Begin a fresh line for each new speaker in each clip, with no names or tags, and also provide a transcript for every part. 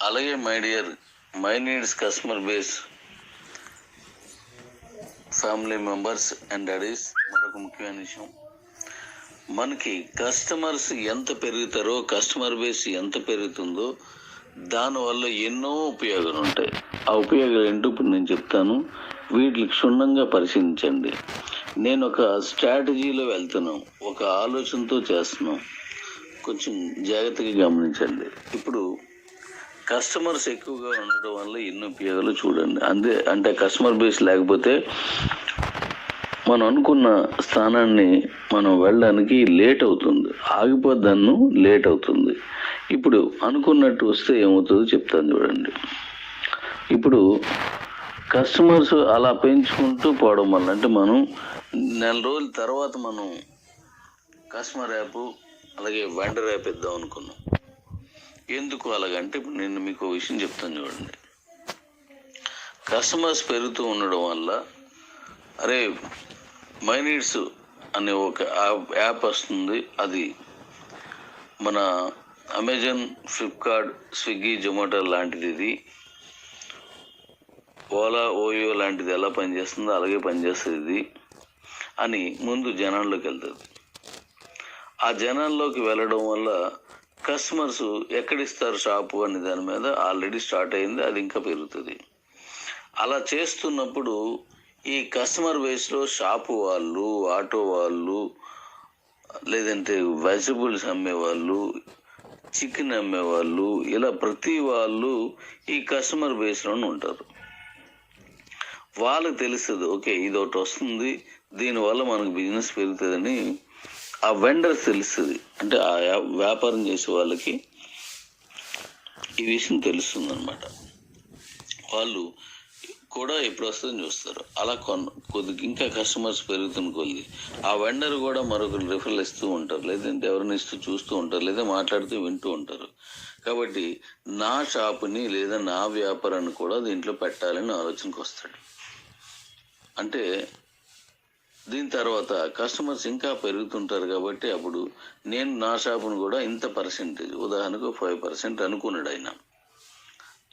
అలాగే my dear my needs customer base family members and daddy's, మరొక ముఖ్యమైన విషయం, మనకి కస్టమర్స్ ఎంత పెరుగుతారో, కస్టమర్ బేస్ ఎంత పెరుగుతుందో దానివల్ల ఎన్నో ఉపయోగాలు ఉంటాయి. ఆ ఉపయోగాలు ఏంటో ఇప్పుడు నేను చెప్తాను. వీటికి క్షుణ్ణంగా పరిశీలించండి. నేను ఒక స్ట్రాటజీలో వెళ్తున్నాం, ఒక ఆలోచనతో చేస్తున్నాం. కొంచెం జాగ్రత్తగా గమనించండి. ఇప్పుడు కస్టమర్స్ ఎక్కువగా ఉండడం వల్ల ఎన్నో ఉపయోగాలు చూడండి. అంటే కస్టమర్ బేస్ లేకపోతే మనం అనుకున్న స్థానాన్ని మనం వెళ్ళడానికి లేట్ అవుతుంది, ఆగిపోద్దాను లేట్ అవుతుంది. ఇప్పుడు అనుకున్నట్టు వస్తే ఏమవుతుందో చెప్తాను చూడండి. ఇప్పుడు కస్టమర్స్ అలా పెంచుకుంటూ పోవడం వల్ల, అంటే మనం నెల రోజుల తర్వాత మనం కస్టమర్ యాప్ అలాగే వెండర్ యాప్ ఇద్దాం అనుకున్నాం. ఎందుకు అలాగంటే ఇప్పుడు నేను మీకు ఒక విషయం చెప్తాను చూడండి. కస్టమర్స్ పెరుగుతూ ఉండడం వల్ల అరే మై నీడ్స్ అనే ఒక యాప్ వస్తుంది. అది మన అమెజాన్, ఫ్లిప్కార్ట్, స్విగ్గీ, జొమాటో లాంటిది. ఇది ఓలా, ఓయో లాంటిది ఎలా పనిచేస్తుందో అలాగే పనిచేస్తుంది ఇది అని ముందు జనాల్లోకి వెళ్తుంది. ఆ జనాల్లోకి వెళ్ళడం వల్ల కస్టమర్స్ ఎక్కడిస్తారు షాపు అనే దాని మీద ఆల్రెడీ స్టార్ట్ అయింది, అది ఇంకా పెరుగుతుంది. అలా చేస్తున్నప్పుడు ఈ కస్టమర్ బేస్లో షాపు వాళ్ళు, ఆటో వాళ్ళు, లేదంటే వెజిటబుల్స్ అమ్మేవాళ్ళు, చికెన్ అమ్మేవాళ్ళు, ఇలా ప్రతి వాళ్ళు ఈ కస్టమర్ బేస్లోనే ఉంటారు. వాళ్ళకి తెలుస్తుంది, ఓకే ఇది ఒకటి వస్తుంది, దీనివల్ల మనకు బిజినెస్ పెరుగుతుందని ఆ వెండర్స్ తెలుస్తుంది. అంటే ఆ వ్యాపారం చేసే వాళ్ళకి ఈ విషయం తెలుస్తుంది అనమాట. వాళ్ళు కూడా ఎప్పుడు వస్తుందని చూస్తారు. అలా కొద్దిగా ఇంకా కస్టమర్స్ పెరుగుతున్న కొద్ది ఆ వెండర్ కూడా మరొకరు రిఫరల్ ఇస్తూ ఉంటారు, లేదంటే ఎవరిని ఇస్తూ చూస్తూ ఉంటారు, లేదా మాట్లాడుతూ వింటూ ఉంటారు. కాబట్టి నా షాపుని లేదా నా వ్యాపారాన్ని కూడా దీంట్లో పెట్టాలని ఆలోచనకు వస్తాడు. అంటే దీని తర్వాత కస్టమర్స్ ఇంకా పెరుగుతుంటారు. కాబట్టి అప్పుడు నేను నా షాపును కూడా ఇంత పర్సెంటేజ్, ఉదాహరణకు 5% అనుకున్నాడు ఆయన,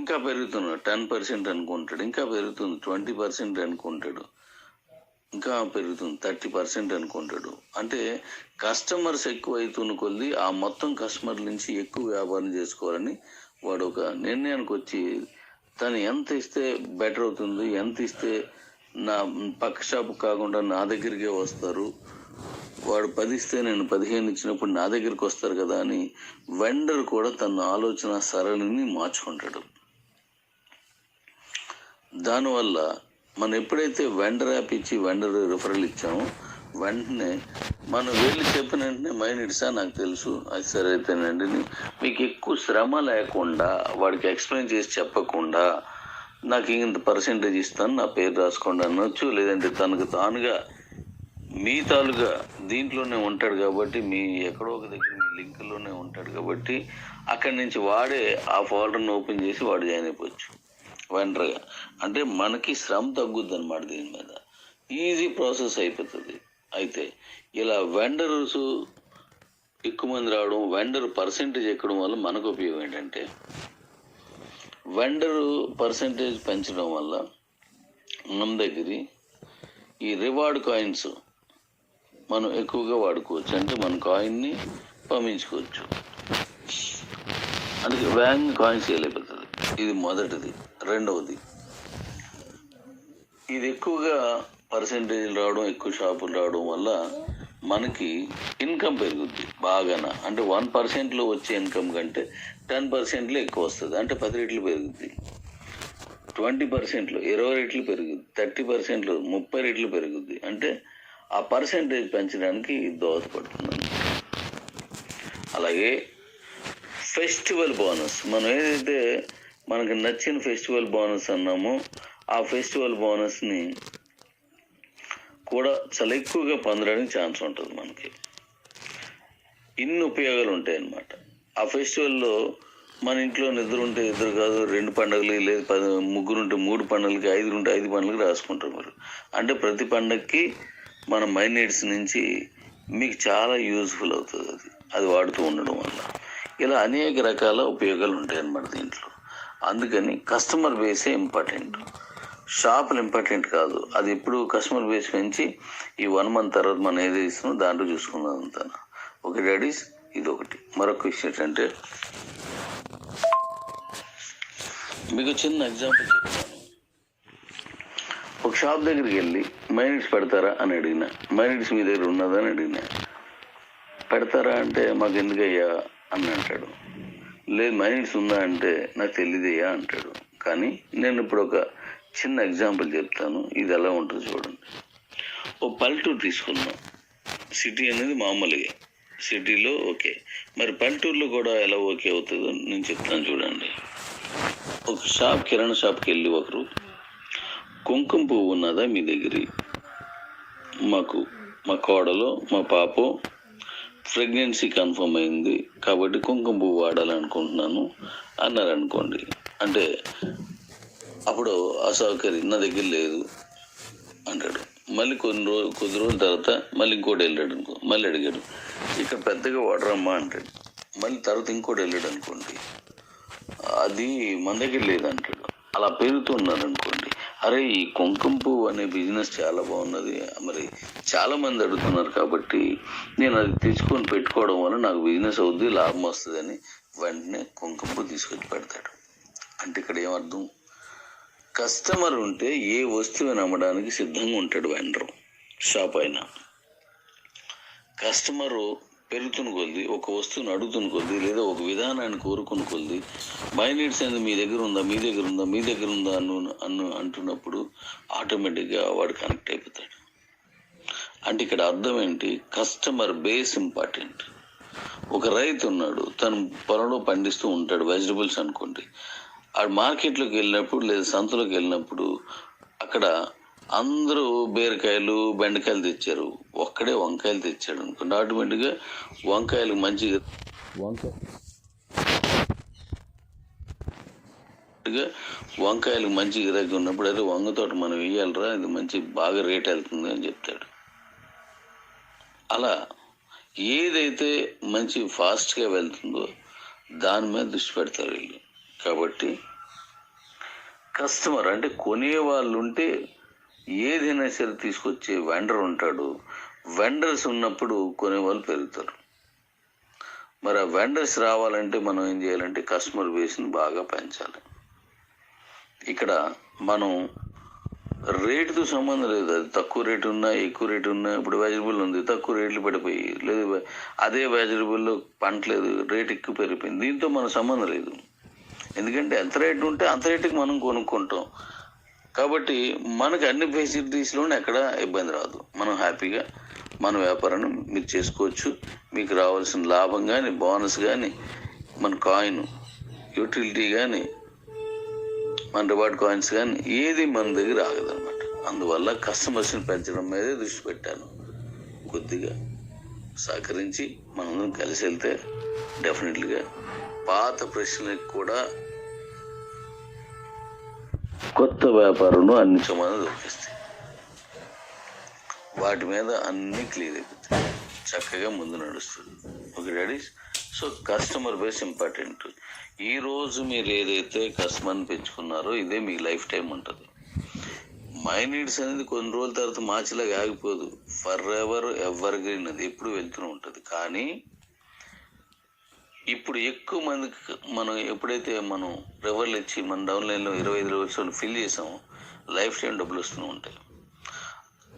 ఇంకా పెరుగుతున్నాడు 10% అనుకుంటాడు, ఇంకా పెరుగుతుంది 20% అనుకుంటాడు, ఇంకా పెరుగుతుంది 30% అనుకుంటాడు. అంటే కస్టమర్స్ ఎక్కువ అవుతున్న కొద్ది ఆ మొత్తం కస్టమర్ నుంచి ఎక్కువ వ్యాపారం చేసుకోవాలని వాడు ఒక నిర్ణయానికి వచ్చి తను ఎంత ఇస్తే బెటర్ అవుతుంది, ఎంత ఇస్తే నా పక్క షాపు కాకుండా నా దగ్గరికే వస్తారు, వాడు 10 ఇస్తే నేను 15 ఇచ్చినప్పుడు నా దగ్గరికి వస్తారు కదా అని వెండర్ కూడా తన ఆలోచన సరళిని మార్చుకుంటాడు. దానివల్ల మనం ఎప్పుడైతే వెండర్ యాప్ ఇచ్చి వెండర్ రిఫరల్ ఇచ్చామో వెంటనే మనం వెళ్ళి చెప్పిన వెంటనే మై నీడ్సా నాకు తెలుసు, అది సరే అయితేనండి, మీకు ఎక్కువ శ్రమ లేకుండా వాడికి ఎక్స్ప్లెయిన్ చేసి చెప్పకుండా నాకు ఇంత పర్సెంటేజ్ ఇస్తాను, నా పేరు రాసుకోండి అనొచ్చు. లేదంటే తనకు తానుగా మీ తాలుగా దీంట్లోనే ఉంటాడు కాబట్టి, మీ ఎక్కడో ఒక దగ్గర మీ లింక్లోనే ఉంటాడు కాబట్టి అక్కడి నుంచి వాడే ఆ ఫోల్డర్ని ఓపెన్ చేసి వాడు జాయిన్ అయిపోవచ్చు వెండర్గా. అంటే మనకి శ్రమ తగ్గుద్ది అనమాట. దీని మీద ఈజీ ప్రాసెస్ అయిపోతుంది. అయితే ఇలా వెండర్స్ ఎక్కువ మంది రావడం, వెండర్ పర్సెంటేజ్ ఎక్కడం వల్ల మనకు ఉపయోగం ఏంటంటే, వెండర్ పర్సెంటేజ్ పెంచడం వల్ల మన దగ్గర ఈ రివార్డ్ కాయిన్స్ మనం ఎక్కువగా వాడుకోవచ్చు. అంటే మన కాయిన్ని పంపించుకోవచ్చు, అందుకే వేగంగా కాయిన్స్ సేల్ అయిపోతుంది. ఇది మొదటిది. రెండవది, ఇది ఎక్కువగా పర్సెంటేజ్లు రావడం, ఎక్కువ షాపులు రావడం వల్ల మనకి ఇన్కమ్ పెరుగుద్ది బాగాన. అంటే 1%లో వచ్చే ఇన్కమ్ కంటే 10%లో ఎక్కువ వస్తుంది. అంటే 10 రెట్లు పెరుగుద్ది. 20%లో 20 రెట్లు పెరుగుద్ది. 30%లో 30 రెట్లు పెరుగుద్ది. అంటే ఆ పర్సెంటేజ్ పెంచడానికి దోహదపడుతుంది. అలాగే ఫెస్టివల్ బోనస్, మనం ఏదైతే మనకు నచ్చిన ఫెస్టివల్ బోనస్ అన్నామో ఆ ఫెస్టివల్ బోనస్ని కూడా చాలా ఎక్కువగా పొందడానికి ఛాన్స్ ఉంటుంది. మనకి ఇన్ని ఉపయోగాలు ఉంటాయి అన్నమాట. ఆ ఫెస్టివల్లో మన ఇంట్లో ఇద్దరు ఉంటే ఇద్దరు కాదు, 2 పండుగలు, లేదు 3 ఉంటే 3 పండుగలకి, 5 ఉంటే 5 పండుగలకి రాసుకుంటారు మీరు. అంటే ప్రతి పండగకి మన మై నీడ్స్ నుంచి మీకు చాలా యూజ్ఫుల్ అవుతుంది అది వాడుతూ ఉండడం వల్ల. ఇలా అనేక రకాల ఉపయోగాలు ఉంటాయి అన్నమాట దీంట్లో. అందుకని కస్టమర్ బేసే ఇంపార్టెంట్, షాపులు ఇంపార్టెంట్ కాదు. అది ఎప్పుడు కస్టమర్ బేస్ పెంచి ఈ 1 month తర్వాత మనం ఏది ఇస్తున్నాం దాంట్లో చూసుకుందాం అంతా. ఓకే డాడీస్, ఇది ఒకటి. మరొక విషయం ఏంటంటే, మీకు చిన్న ఎగ్జాంపుల్ చెప్తాను. ఒక షాప్ దగ్గరికి వెళ్ళి మైనిట్స్ పెడతారా అని అడిగిన, మైనిట్స్ మీ దగ్గర ఉన్నదా అని అడిగిన. పెడతారా అంటే మాకు ఎందుకయ్యా అని అంటాడు. లేదు మైనిట్స్ ఉందా అంటే నాకు తెలియదయ్యా అంటాడు. కానీ నేను ఇప్పుడు ఒక చిన్న ఎగ్జాంపుల్ చెప్తాను, ఇది ఎలా ఉంటుంది చూడండి. ఓ పల్లెటూరు తీసుకున్నాం. సిటీ అనేది మామూలుగా సిటీలో ఓకే, మరి పల్లెటూరులో కూడా ఎలా ఓకే అవుతుందో నేను చెప్తాను చూడండి. ఒక షాప్, కిరాణా షాప్కి వెళ్ళి ఒకరు, కుంకుమ పువ్వు ఉన్నదా మీ దగ్గర, మాకు మా కోడలో మా పాపో ప్రెగ్నెన్సీ కన్ఫర్మ్ అయింది కాబట్టి కుంకుమ పువ్వు వాడాలనుకుంటున్నాను అన్నారు అనుకోండి. అంటే అప్పుడు అసౌకర్యం, నా దగ్గర లేదు అంటాడు. మళ్ళీ కొద్ది రోజుల తర్వాత మళ్ళీ ఇంకోటి వెళ్ళాడు అనుకో, మళ్ళీ అడిగాడు, ఇక్కడ పెద్దగా వాడరమ్మా అంటాడు. మళ్ళీ తర్వాత ఇంకోటి వెళ్ళాడు అనుకోండి, అది మన దగ్గర లేదంటాడు. అలా పెరుగుతున్నారు అనుకోండి. అరే ఈ కుంకుమ పువ్వు అనే బిజినెస్ చాలా బాగున్నది, మరి చాలా మంది అడుగుతున్నారు కాబట్టి నేను అది తెచ్చుకొని పెట్టుకోవడం వల్ల నాకు బిజినెస్ అవుద్ది, లాభం వస్తుంది అని వెంటనే కుంకుమ పువ్వు తీసుకొచ్చి పెడతాడు. అంటే ఇక్కడ ఏమర్థం, కస్టమర్ ఉంటే ఏ వస్తువుని అమ్మడానికి సిద్ధంగా ఉంటాడు వెండర్. షాప్ అయినా కస్టమరు పెరుగుతున్న కొద్ది, ఒక వస్తువుని అడుగుతున్న కొద్ది, లేదా ఒక విధానాన్ని కోరుకున్న కొద్ది, మై నీడ్స్ అనేది మీ దగ్గర ఉందా మీ దగ్గర ఉందా మీ దగ్గర ఉందా అంటున్నప్పుడు ఆటోమేటిక్గా వాడు కనెక్ట్ అయిపోతాడు. అంటే ఇక్కడ అర్థం ఏంటి, కస్టమర్ బేస్ ఇంపార్టెంట్. ఒక రైతు ఉన్నాడు, తను పొలంలో పండిస్తూ ఉంటాడు వెజిటబుల్స్ అనుకోండి. ఆ మార్కెట్లోకి వెళ్ళినప్పుడు లేదా సంతలోకి వెళ్ళినప్పుడు అక్కడ అందరూ బీరకాయలు బెండకాయలు తెచ్చారు, ఒక్కడే వంకాయలు తెచ్చాడు అనుకోండి. ఆటోమేటిక్గా వంకాయలు మంచి గిరాకీ ఉన్నప్పుడు అయితే వంగ తోట మనం వేయాలరా, ఇది మంచి బాగా రేట్ వెళ్తుంది అని చెప్తాడు. అలా ఏదైతే మంచి ఫాస్ట్గా వెళ్తుందో దాని మీద దృష్టి పెడతారు వీళ్ళు. కాబట్టి కస్టమర్ అంటే కొనే వాళ్ళు ఉంటే ఏదైనా సరే తీసుకొచ్చే వెండర్ ఉంటాడు. వెండర్స్ ఉన్నప్పుడు కొనేవాళ్ళు పెరుగుతారు. మరి ఆ వెండర్స్ రావాలంటే మనం ఏం చేయాలంటే కస్టమర్ బేస్ని బాగా పెంచాలి. ఇక్కడ మనం రేటుతో సంబంధం లేదు, అది తక్కువ రేటు ఉన్నా ఎక్కువ రేటు ఉన్నా. ఇప్పుడు వెజిటబుల్ ఉంది, తక్కువ రేట్లు పడిపోయి, లేదు అదే వెజిటబుల్లో పంట లేదు, రేటు ఎక్కువ పెరిగిపోయింది, దీంతో మన సంబంధం లేదు. ఎందుకంటే ఎంత రేటు ఉంటే అంత రేటుకి మనం కొనుక్కుంటాం. కాబట్టి మనకు అన్ని ఫెసిలిటీస్లోనే ఎక్కడ ఇబ్బంది రాదు. మనం హ్యాపీగా మన వ్యాపారాన్ని మీరు చేసుకోవచ్చు. మీకు రావాల్సిన లాభం కానీ, బోనస్ కానీ, మన కాయిన్ యూటిలిటీ కానీ, మన రివార్డ్ కాయిన్స్ కానీ ఏది మన దగ్గర ఆగదన్నమాట. అందువల్ల కస్టమర్స్ని పెంచడం మీదే దృష్టి పెట్టాను. కొద్దిగా సహకరించి మనందరం కలిసి వెళ్తే డెఫినెట్లీగా పాత ప్రశ్నలకు కూడా కొత్త వ్యాపారంలో అన్ని సమాధానాలు దొరికిస్తాయి. వాటి మీద అన్ని క్లియర్ అయిపోతాయి, చక్కగా ముందు నడుస్తుంది. Okay daddies, so customer base important. ఈరోజు మీరు ఏదైతే కస్టమర్ని పెంచుకున్నారో ఇదే మీ లైఫ్ టైం ఉంటుంది. మై నీడ్స్ అనేది కొన్ని రోజుల తర్వాత మార్చిలాగా ఆగిపోదు, ఫర్ ఎవర్ గ్రీన్, అది ఎప్పుడు వెళ్తూనే ఉంటుంది. కానీ ఇప్పుడు ఎక్కువ మందికి మనం ఎప్పుడైతే మనం రివర్లు ఇచ్చి మన డౌన్లైన్లో 25 లెవెల్స్ ఫిల్ చేసామో లైఫ్ టైం డబ్బులు వస్తూనే ఉంటాయి.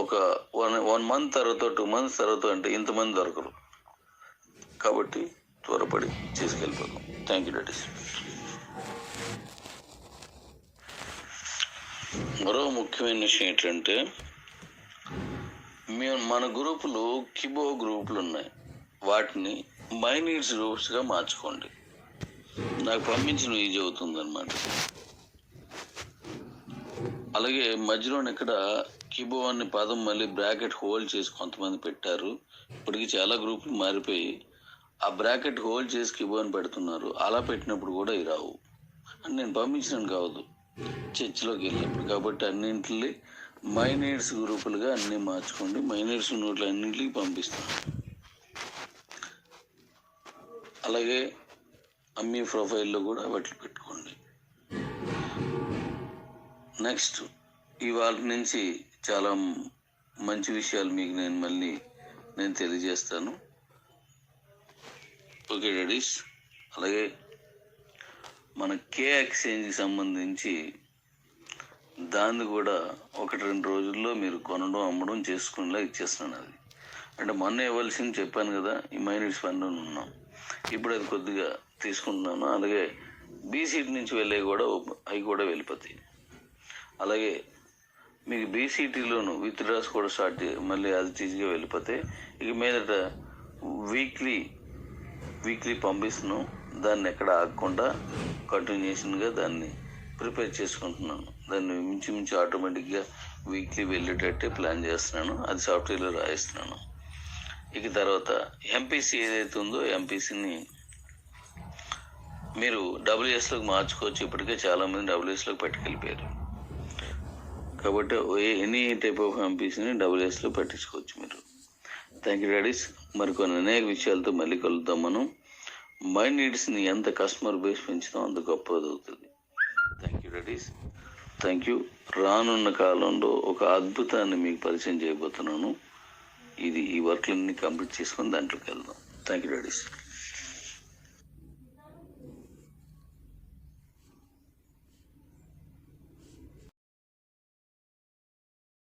ఒక 1 month తర్వాత 2 months తర్వాత అంటే ఇంతమంది దొరకరు. కాబట్టి త్వరపడి చేసుకెళ్ళిపోతాం. Thank you daddy's. మరో ముఖ్యమైన విషయం ఏంటంటే, మన గ్రూపులు కిబో గ్రూపులు ఉన్నాయి, వాటిని మై నీడ్స్ గ్రూప్స్గా మార్చుకోండి. నాకు పంపించిన ఈజీ అవుతుంది అనమాట. అలాగే మధ్యలో ఇక్కడ కిబో అనే పదం మళ్ళీ బ్రాకెట్ హోల్డ్ చేసి కొంతమంది పెట్టారు. ఇప్పటికీ చాలా గ్రూపులు మారిపోయి ఆ బ్రాకెట్ హోల్డ్ చేసి కిబో అని పెడుతున్నారు. అలా పెట్టినప్పుడు కూడా ఇవి రావు అని నేను పంపించినాను కావద్దు చర్చిలోకి వెళ్ళినప్పుడు. కాబట్టి అన్నింటినీ మై నీడ్స్ గ్రూపులుగా అన్నీ మార్చుకోండి. మై నీడ్స్ నోట్లు అన్నింటికి పంపిస్తాను. అలాగే అమ్మీ ప్రొఫైల్లో కూడా వాటిని పెట్టుకోండి. నెక్స్ట్ ఇవాళ నుంచి చాలా మంచి విషయాలు మీకు నేను తెలియజేస్తాను. Okay daddies. అలాగే మన కే ఎక్స్చేంజ్కి సంబంధించి దాన్ని కూడా 1-2 రోజుల్లో మీరు కొనడం అమ్మడం చేసుకునేలా ఇచ్చేస్తున్నాను. అది అంటే మొన్న ఇవ్వాల్సింది చెప్పాను కదా, ఈ మైనస్ ఫండ్ ఉన్నాం, ఇప్పుడు అది కొద్దిగా తీసుకుంటున్నాను. అలాగే బీసీటీ నుంచి వెళ్ళే కూడా అవి కూడా వెళ్ళిపోతాయి. అలాగే మీకు బీసీటీలోను విత్డ్రాస్ కూడా మళ్ళీ అది ఈజీగా వెళ్ళిపోతాయి. ఇక మీదట వీక్లీ పంపిస్తున్నాం. దాన్ని ఎక్కడ ఆగకుండా కంటిన్యూషన్గా దాన్ని ప్రిపేర్ చేసుకుంటున్నాను. దాన్ని మించి ఆటోమేటిక్గా వీక్లీ వెళ్ళేటట్టే ప్లాన్ చేస్తున్నాను. అది సాఫ్ట్వేర్లో రాయిస్తున్నాను. ఇక తర్వాత ఎంపీసీ ఏదైతే ఉందో ఎంపీసీని మీరు డబ్ల్యూఎస్లోకి మార్చుకోవచ్చు. ఇప్పటికే చాలామంది డబ్ల్యూఎస్లోకి పట్టుకెళ్ళిపోయారు కాబట్టి ఎనీ టైప్ ఆఫ్ ఎంపీసీని డబ్ల్యూఎస్లో పట్టించుకోవచ్చు మీరు. Thank you daddy's. మరికొన్ని అనేక విషయాలతో మళ్ళీ కలుద్దాం. మనం మై నీడ్స్ని ఎంత కస్టమర్ బేస్ పెంచుతాం అంత గొప్పది అవుతుంది. Thank you daddy's. Thank you. రానున్న కాలంలో ఒక అద్భుతాన్ని మీకు పరిచయం చేయబోతున్నాను. ఈ వర్క్లన్నీ కంప్లీట్ చేసుకొని దాంట్లోకి వెళ్దాం. Thank you daddy's.